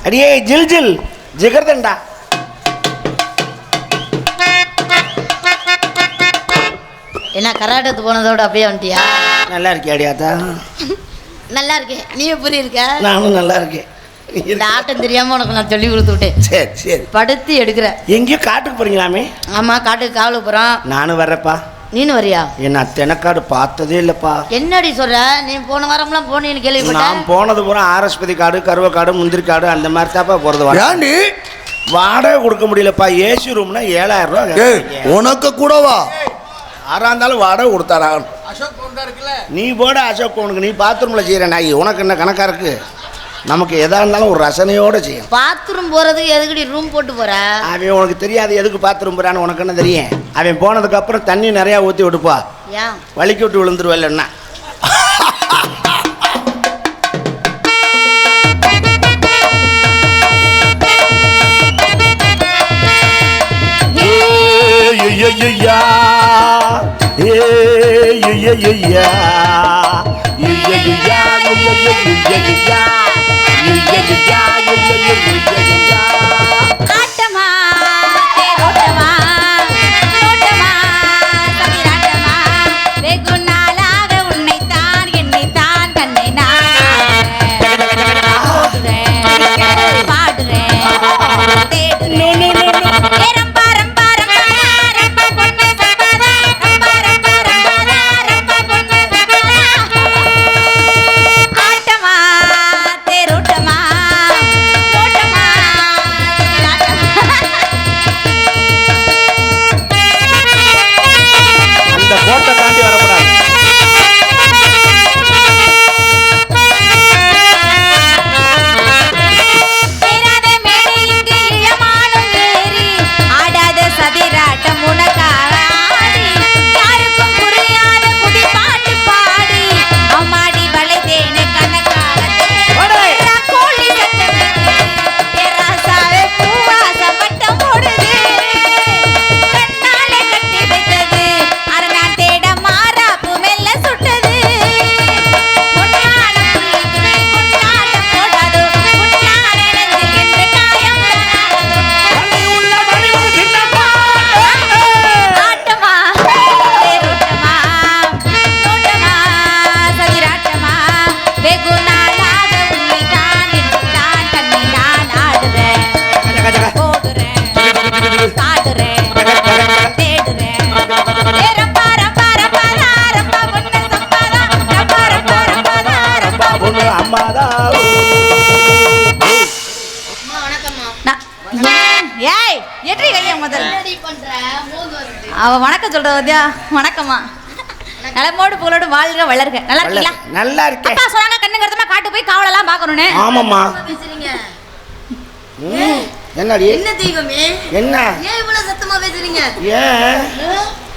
அடியே ஜில் ஜில் ஜிகர்தண்டா. என்ன கராட்டத்து போனதோட அப்படியே வந்துட்டியா? நல்லா இருக்கியா அடியாத்தா? நல்லா இருக்கேன். நீ எப்படி இருக்க? நானும் நல்லா இருக்கேன். இந்த ஆட்டம் தெரியாம உனக்கு நான் சொல்லி கொடுத்து விட்டேன். சரி சரி. படுத்து எடுக்கிற. எங்கேயோ காட்டுக்கு போறீங்களாமே? ஆமா, காட்டுக்கு காவலுக்கு போறோம். நானும் வர்றப்பா. நீனு வரியா? என்ன தெனக்காடு பார்த்ததே இல்லப்பா. என்னடி சொல்ற? நீ போன வாரம்லாம் போனேன்னு கேள்விப்பட்டேன். நான் போனது பூரா ஆரஸ்பதி காடு, கருவக்காடு, முந்திரி காடு அந்த மாதிரி தாப்பா போறது. ஏண்டி வாடகை கொடுக்க முடியலப்பா. ஏசி ரூம்னா 7000 ரூபா. உனக்கு கூடவா? யாரா இருந்தாலும் வாடகை கொடுத்தாரா? நீ போட அசோக், உனக்கு நீ பாத்ரூம்ல செய்யற நாய், உனக்கு என்ன கணக்கா இருக்கு? நமக்கு எதா இருந்தாலும் ஒரு ரசனையோட செய்யும். பாத்ரூம் போறதுக்கு எதுக்கடி ரூம் போட்டு போற? அவன் உனக்கு தெரியாது எதுக்கு பாத்ரூம் போறான்னு. உனக்கு என்ன தெரியும்? அவன் போனதுக்கு அப்புறம் தண்ணி நிறைய ஊற்றி விட்டுப்பா. ஏன் வலிக்கி விட்டு விழுந்துருவல்லன்னா. ஆட்டமா தேரோட்டமா நோட்டமா சதிராட்டமா வெகு நாளாக உன்னைத்தான் என்னைத்தான் கண்ணை நான் ஓடுறேன் பாடுறேன் தேடுறேன் ரம்பா ரம்பா ரம்பா ரம்பா பொண்ணு சம்பாதா ரம்பா ரம்பா ரம்பா ரம்பா பொண்ணு சம்பாதா. ஆட்டமா தேரோட்டமா நோட்டமா அந்த கோட்டை தாண்டி வரக்கூடாது. ஏறாத மேடை இங்கு இளமானும் ஏறி ஆடாத சதிராட்டம் உனக்காக ஆடி யாருக்கும் புரியாத புடி பாட்டு பாடி அம்மாடி வளைதேனே கணக்காக தேடுறா கோழி சத்தமிட்டு ஏராசாவே பூவாசம் வட்டம் போடுது கண்ணாலே கட்டி வைத்தது அரணான் தேட மாறாப்பு மெல்ல சுட்டது பொன்னான புள்ளி துணி கொண்டாட்டம் போடாதோ பொன்னான நெஞ்சில் என்று காயம் தானாதோ ஆட்டமா தேரோட்டமா நோட்டமா சதிராட்டமா வெகு நாளாக உன்னை தான் என்று தான் கண்ணி நான் ஆடுறேன் போடுறேன் காடுறேன் தேடுறேன் ரம்பா ரம்பா ரம்பா ரம்பா பொண்ணு சம்பாதா ரம்பா ரம்பா ரம்பா ரம்பா பொண்ணு அம்மாதா. ஏய் எட்ரி கையா முதல்ல அவ வணக்கம் சொல்ற வந்தியா? வணக்கம்மா. நலமோடு புகழோடு வாழ்க வளர்க. நல்லா இருக்கீங்களா? நல்லா இருக்கேன். அப்பா சொன்னாங்க கண்ணு கருத்தமா காட்டு போய் காவலெல்லாம் பார்க்கணும்னு. ஆமாம்மா. பேசுறீங்க என்னடி என்ன தெய்வமே? என்ன ஏன் இவ்வளவு சத்தமா பேசுறீங்க? ஏன்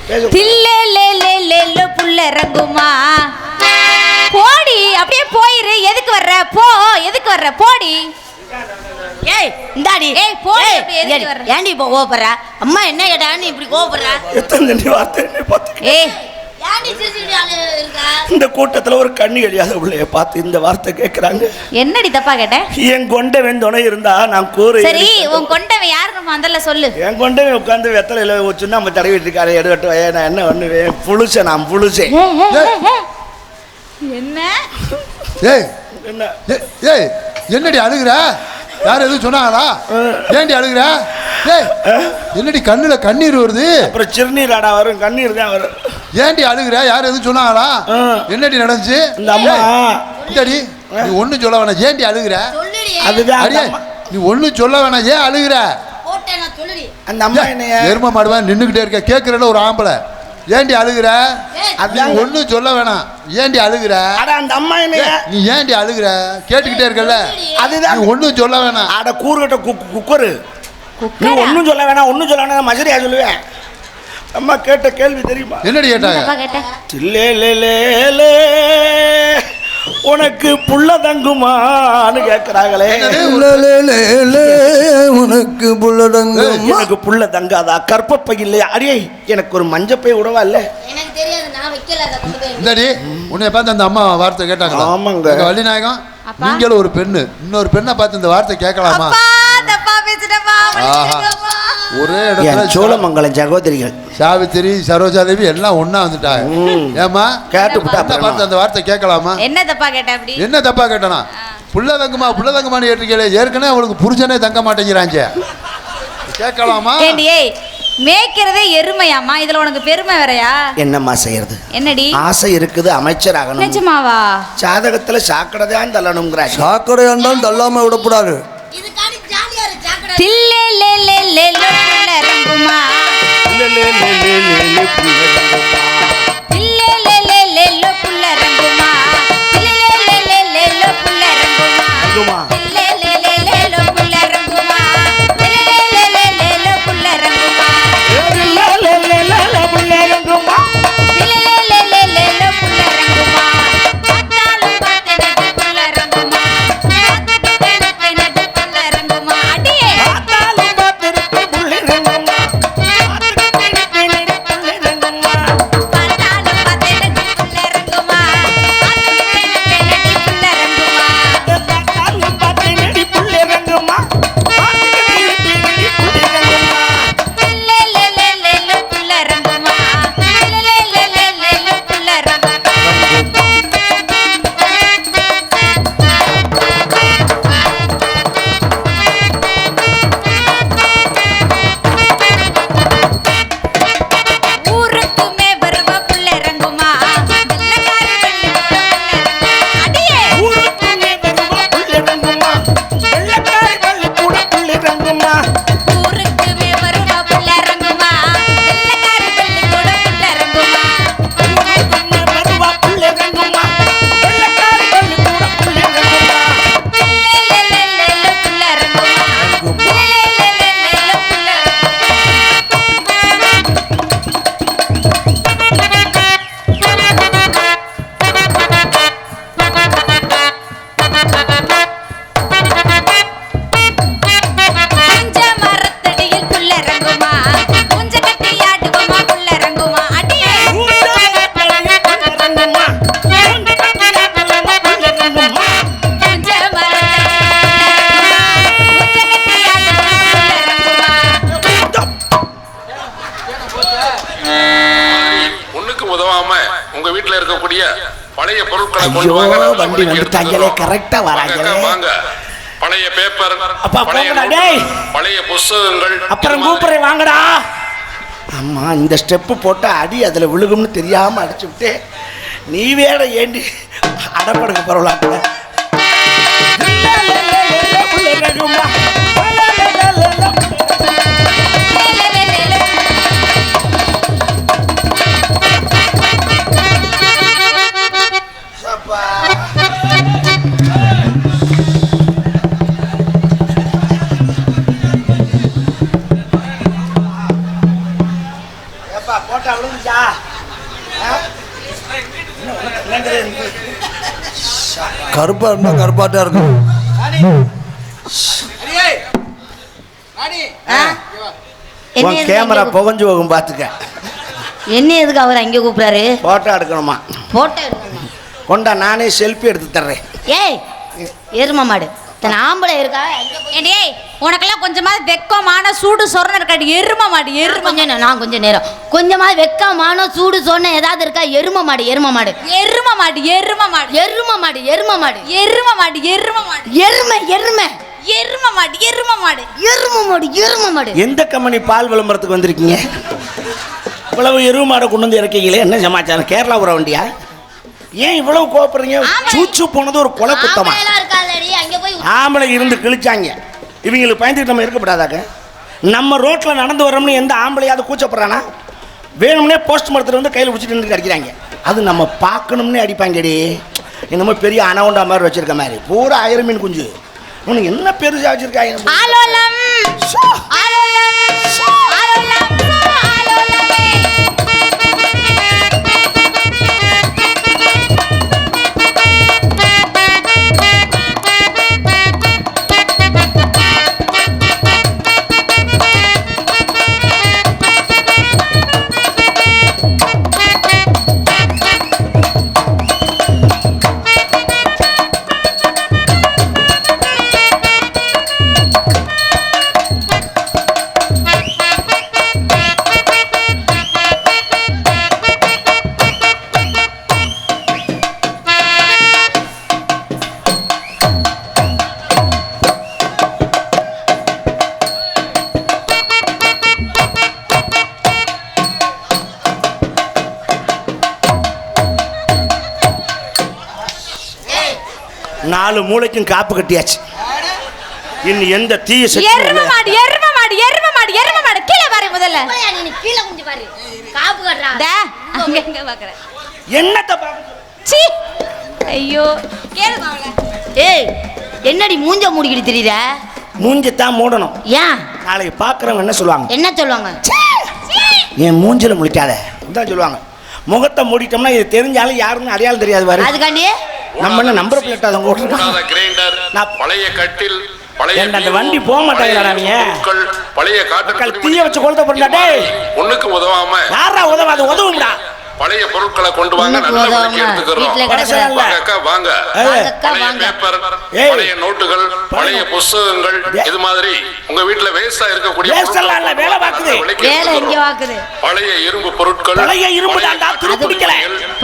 பேசு. தில்லே லே லே லே லே புள்ள இறங்குமா போடி அப்படியே போயிரு. எதுக்கு வர்ற? போ. எதுக்கு வர்ற? போடி. ஏய் இந்தாடி. ஏய் போடி. அப்படியே எதுக்கு வர்ற? ஏன்டி இப்போ கோவப்படுற? அம்மா என்ன கேட்டா நீ இப்படி கோவப்படுற? எத்தனை வார்த்தை என்னை பார்த்து. ஏய் ஏன்டி சிரிச்சுக்கிட்டு ஆளு இருக்கா? இந்த கூட்டத்துல ஒரு கண்ணி கழியாத பிள்ளைய பார்த்து இந்த வார்த்தை கேட்கறாங்க. என்னடி தப்பா கேட்ட? என் கொண்டவன் துணை இருந்தா நான் கூறு. சரி உன் கொண்டவன் யாருன்னு முதல்ல சொல்லு. என் கொண்டவன் உட்காந்து வெத்தலையில வச்சு நம்ம தடவிட்டு இருக்காரு. எடுக்கட்டும். நான் என்ன பண்ணுவேன்? புழுசேன். நான் புழுசேன். என்ன ஏய் என்ன ஏய் என்னடி அழுகுற? யார் எதுவும் சொன்னாங்களா? ஏண்டி அழுகுற? ஏய் என்னடி கண்ணுல கண்ணீர் வருது? அப்புறம் சிறுநீர் ஆடா வரும், கண்ணீர் தான் வரும். ஏண்டி அழுகுற? யார் எதுவும் சொன்னாங்களா? என்னடி நடந்துச்சு? இந்த அம்மா இந்தடி நீ ஒன்னும் சொல்ல வேணாம். ஏண்டி அழுகுற? சொல்லுடி. அதுதான் அந்த அடியே அம்மா. நீ ஒன்னும் சொல்ல வேணாம். ஏன் அழுகுற? போட்டேன் நான் சொல்லுடி. அந்த அம்மா என்னைய எரும மாடுவேன் நின்றுக்கிட்டே இருக்க. கேட்கறல ஒரு ஆம்பளை. ஏண்டி அழுகுற? நீ ஒன்னும் சொல்ல வேணாம். ஏண்டி அழுகுற? அட அந்த அம்மா என்னைய நீ ஏண்டி அழுகுற? கேட்டுக்கிட்டே இருக்கல. அதுதான் நீ ஒன்னும் சொல்ல வேணாம். அட கூறுகட்ட குக்கரு. நீ ஒன்றும் சொல்ல வேணாம். ஒன்றும் சொல்ல வேணாம். மதுரையா சொல்லுவேன். அம்மா கேட்ட கேள்வி தெரியுமா? என்னடி கேட்டாங்க? தப்பா கேட்ட? சில்லே உனக்கு புள்ள தங்குமான்னு கேட்கிறாங்களே. உனக்கு புள்ளடங்கு. எனக்கு புள்ள தங்காதா? கற்பப்பை இல்லையா? அடியே எனக்கு ஒரு மஞ்சப்பை உடவா இல்ல? எனக்கு தெரியாது, நான் வைக்கல. அதை கொண்டு போய் இந்தடி உன்னை பார்த்து அந்த அம்மா வார்த்தை கேட்டாங்களா? ஆமாங்க. வள்ளிநாயகம் அப்பா. நீங்களும் ஒரு பெண்ணு, இன்னொரு பெண்ணை பார்த்து இந்த வார்த்தை கேட்கலாமா? அப்பா தப்பா பேசிட்டப்பா, மன்னிச்சிடுங்கப்பா. ஒரே என் இடத்துல சோழமங்கலம் சகோதரிகள் சாவித்திரி சரோஜாதேவி எல்லாம் ஒண்ணா வந்துட்டாங்க. ஏமா கேட்டு விட்டா பெண்ணை பார்த்து அந்த வார்த்தை கேட்கலாமா? என்ன தப்பா கேட்ட அப்படி? என்ன தப்பா கேட்டனா? புள்ள தங்கமான்னு கேட்டிருக்கீங்களே, ஏற்கனவே அவளுக்கு புருஷனே தங்க மாட்டேங்கிறாங்க, கேட்கலாமா? ஏண்டி ஏய், மேய்க்கிறதே எருமையாமா, இதுல உனக்கு பெருமை வேறயா? என்னம்மா செய்யறது? என்னடி ஆசை இருக்குது, அமைச்சர் ஆகணும். நிஜமாவா? ஜாதகத்துல சாக்கடைதான் தள்ளணுங்கிறாங்க. சாக்கடையாண்டாலும் தள்ளாம விடக்கூடாது. இதுக்காண்டி ஜாலியா இரு சாக்கடை. தில்லே லே லே லே லே புள்ள ரங்குமா. தில்லே லே லே லே லே புள்ள ரங்குமா. தில்லே லே லே லே லே புள்ள ரங்குமா. தில்லே லே லே லே லே புள்ள ரங்குமா. தில்லே லே லே லே லே புள்ள ரங்குமா. தில்லே லே லே லே லே புள்ள ரங்குமா. தில்லே லே லே லே லே புள்ள ரங்குமா. பார்த்தாலும் பார்த்தேனடி புள்ள ரங்குமா. பார்த்துக்கிட்டேனடி புள்ள ரங்குமா. அடியே பார்த்தாலும் பார்த்திருப்ப புள்ளி ரங்கம்மா. பார்த்துக்கிட்டேனடி புள்ளி ரங்கம்மா. பார்த்தாலும் பார்த்தேனடி புள்ள ரங்குமா. பார்த்துக்கிட்டேனடி புள்ள ரங்குமா. பார்த்தாலும் பார்த்தேனடி புள்ளி ரங்கம்மா. பார்த்துக்கிட்டேனடி புள்ளி ரங்கம்மா. தில்லே லே லே லே லே புள்ள ரங்குமா. தில்லே லே லே லே லே லே புள்ள ரங்குமா. ஊருக்குமே வருவா புள்ள ரங்குமா. வெள்ளக்காரி வெள்ளி புள்ள ரங்குமா. அடியே ஊருக்குள்ளே வருவா புள்ளி ரங்கம்மா. வெள்ளைக்காரி வள்ளி கூட புள்ளி ரங்கம்மா. ஊருக்குமே வருவா புள்ள ரங்குமா. வெள்ளக்காரி வெள்ளி கூட புள்ள ரங்குமா. ஊருக்குள்ளே வருவா புள்ளி ரங்கம்மா. வெள்ளைக்காரி வள்ளி கூட புள்ளி ரங்கம்மா. தில்லே லே லே லே லே புள்ள ரங்குமா. தில்லே லே லே லே லே புள்ள புஞ்ச மரத்தடியில் புள்ள ரங்குமா. புஞ்ச கட்டி ஆடுவோமா புள்ள ரங்குமா. அடியே ரங்கம்மா. ரங்கம்மா. புஞ்ச மரத்தடியில் புஞ்ச கட்டி ஆடுவோமா புள்ள ரங்குமா. ஒண்ணுக்கு உதவாம உங்க வீட்டுல இருக்கக்கூடிய பழைய பொருட்களை ஐயோ, கொண்டு வாங்க. நல்ல வண்டி விலைக்கு வந்துட்டாங்களே, எடுத்துக்கிறோம். கரெக்டா வராங்களே. வாங்க, வாங்க. பழைய பேப்பர், அப்பா, பழைய போங்கடா, நோட்டு, டேய். பழைய புஸ்தகங்கள், அப்புறம் இது மாதிரி. கூப்பிடுறேன் வாங்கடா. அம்மா, இந்த ஸ்டெப்பு போட்டு அடி அதில் விழுகும்னு தெரியாம அடிச்சு விட்டு நீ வேற ஏண்டி அடப்படுக்க பரவலாட்ட. போட்டா விழுந்துச்சா? கருப்பா இருந்தா கருப்பாட்டா இருக்கும். உன் கேமரா புகஞ்சு போகும் பார்த்துக்க. என்ன எதுக்கு அவர் அங்கே கூப்பிடாரு? போட்டோ எடுக்கணுமா? போட்டோ எடுக்கணும். கொண்டா, நானே செல்ஃபி எடுத்து தர்றேன். ஏய் எரும மாடு தன் ஆம்பளை இருக்கா? ஏண்டி ஏய், உனக்கெல்லாம் கொஞ்சமாவது வெக்கமான சூடு சொரணை இருக்காடி. எரும மாடு எரும. நான் கொஞ்சம் நேரம் கொஞ்சமா வெக்கமான சூடு சொன்ன ஏதாவது இருக்கா? எரும மாடு எரும மாடு எரும மாடு எரும மாடு எரும மாடு எரும மாடு எரும மாடு எரும மாடு எருமை எருமை எரும மாடு எரும மாடு எரும மாடு எரும மாடு. எந்த கம்பெனி பால் விளம்பரத்துக்கு வந்திருக்கீங்க? இவ்வளவு எருவு மாடை கொண்டு வந்து இறக்கீங்களே, என்ன சமாச்சாரம்? கேரளா உற வண்டியா? ஏன் இவ்வளவு கோபப்படுறீங்க? சூச்சு போனது ஒரு கொலை குத்தமா? ஆம்பளைலாம் இருக்காதடி, அங்க போய் ஆம்பளை இருந்து கிழிச்சாங்க. இவங்களுக்கு பயந்துட்டு நம்ம இருக்கப்படாதாக்க? நம்ம ரோட்டில் நடந்து வரோம்னு எந்த ஆம்பளையாவது கூச்சப்படுறானா? வேணும்னே போஸ்ட் மரத்தில் வந்து கையில் பிடிச்சிட்டு நின்று அடிக்கிறாங்க. அது நம்ம பார்க்கணும்னே அடிப்பாங்கடி. என்னமோ பெரிய அனவுண்டா மாதிரி வச்சிருக்க மாதிரி, பூரா 1000 மீன் குஞ்சு. உனக்கு என்ன பெருசா வச்சிருக்காங்க? ஆலோலம் ஆலோலம் ஆலோலம் ஆலோலமே. 4 மூளைக்கும் காப்பு கட்டியாச்சு. இன்னும் எந்த தீய சக்தியும் எரும இல்லை. மாடு எரும மாடு எரும மாடு எரும மாடு கீழே பாரு முதல்ல. நீ கீழே குஞ்சு பாரு. காப்பு கட்டுறா. டா அங்க எங்க பாக்குற? என்னத்த பாக்க? சீ. ஐயோ கேளு மாவள. ஏய் என்னடி மூஞ்ச மூடிக்கிட்டு திரியுற? மூஞ்சத்தான் மூடணும். ஏன்? நாளைக்கு பார்க்குறவங்க என்ன சொல்லுவாங்க? என்ன சொல்லுவாங்க? என் மூஞ்சில முழிக்காத தான் சொல்லுவாங்க. முகத்தை மூடிட்டோம்னா இது தெரிஞ்சாலும் யாருன்னு அடையாளம் தெரியாது பாரு. அதுக்காண்டி நம்ம என்ன நம்பர் பிளேட் அதை கூடாத கிரைண்டர், பழைய கட்டில், பழைய அந்த வண்டி போக மாட்டாங்கடா நீங்க. பழைய மக்கள் காட்டு தீய வச்சு கொளுத்த போறா. டேய் ஒண்ணுக்கு உதவாம யாரா உதவாது? உதவும்டா. பழைய பொருட்களை கொண்டு வாங்க, ஒண்ணுக்கு நல்ல உதவாம விலைக்கு எடுத்துக்கிறோம். வீட்டுல பழசா கிடக்குற. இல்ல. வாங்க அக்கா, வாங்க. அக்கா பழைய வாங்க. பேப்பர், ஏய். பழைய நோட்டுகள், பழைய புஸ்தகங்கள், இது மாதிரி உங்க வீட்டுல வேஸ்டா இருக்கக்கூடிய வேஸ்ட் எல்லாம் இல்ல, வேலை பார்க்குது. நல்ல விலைக்கு வேலை எங்க எடுத்துக்கிறோம். வாக்குது? பழைய இரும்பு பொருட்கள், பழைய இரும்பு தாண்டா, துரு பிடிக்கல.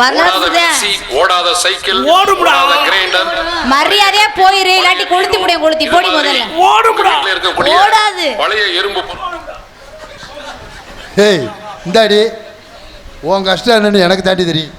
ஓடாத மிக்ஸி, ஓடாத சைக்கிள், ஓடும்டா. ஓடாத கிரைண்டர், மரியாதையா போயிரு இல்லாட்டி கொளுத்தி முடியும் கொளுத்தி போடி முதல்ல. ஓடும்டா. வீட்டுல இருக்கக்கூடிய ஓடாது. பழைய இரும்பு பொருட்கள். ஏய் இந்தாடி உன் கஷ்டம் என்னன்னு எனக்கு தாண்டி தெரியும்.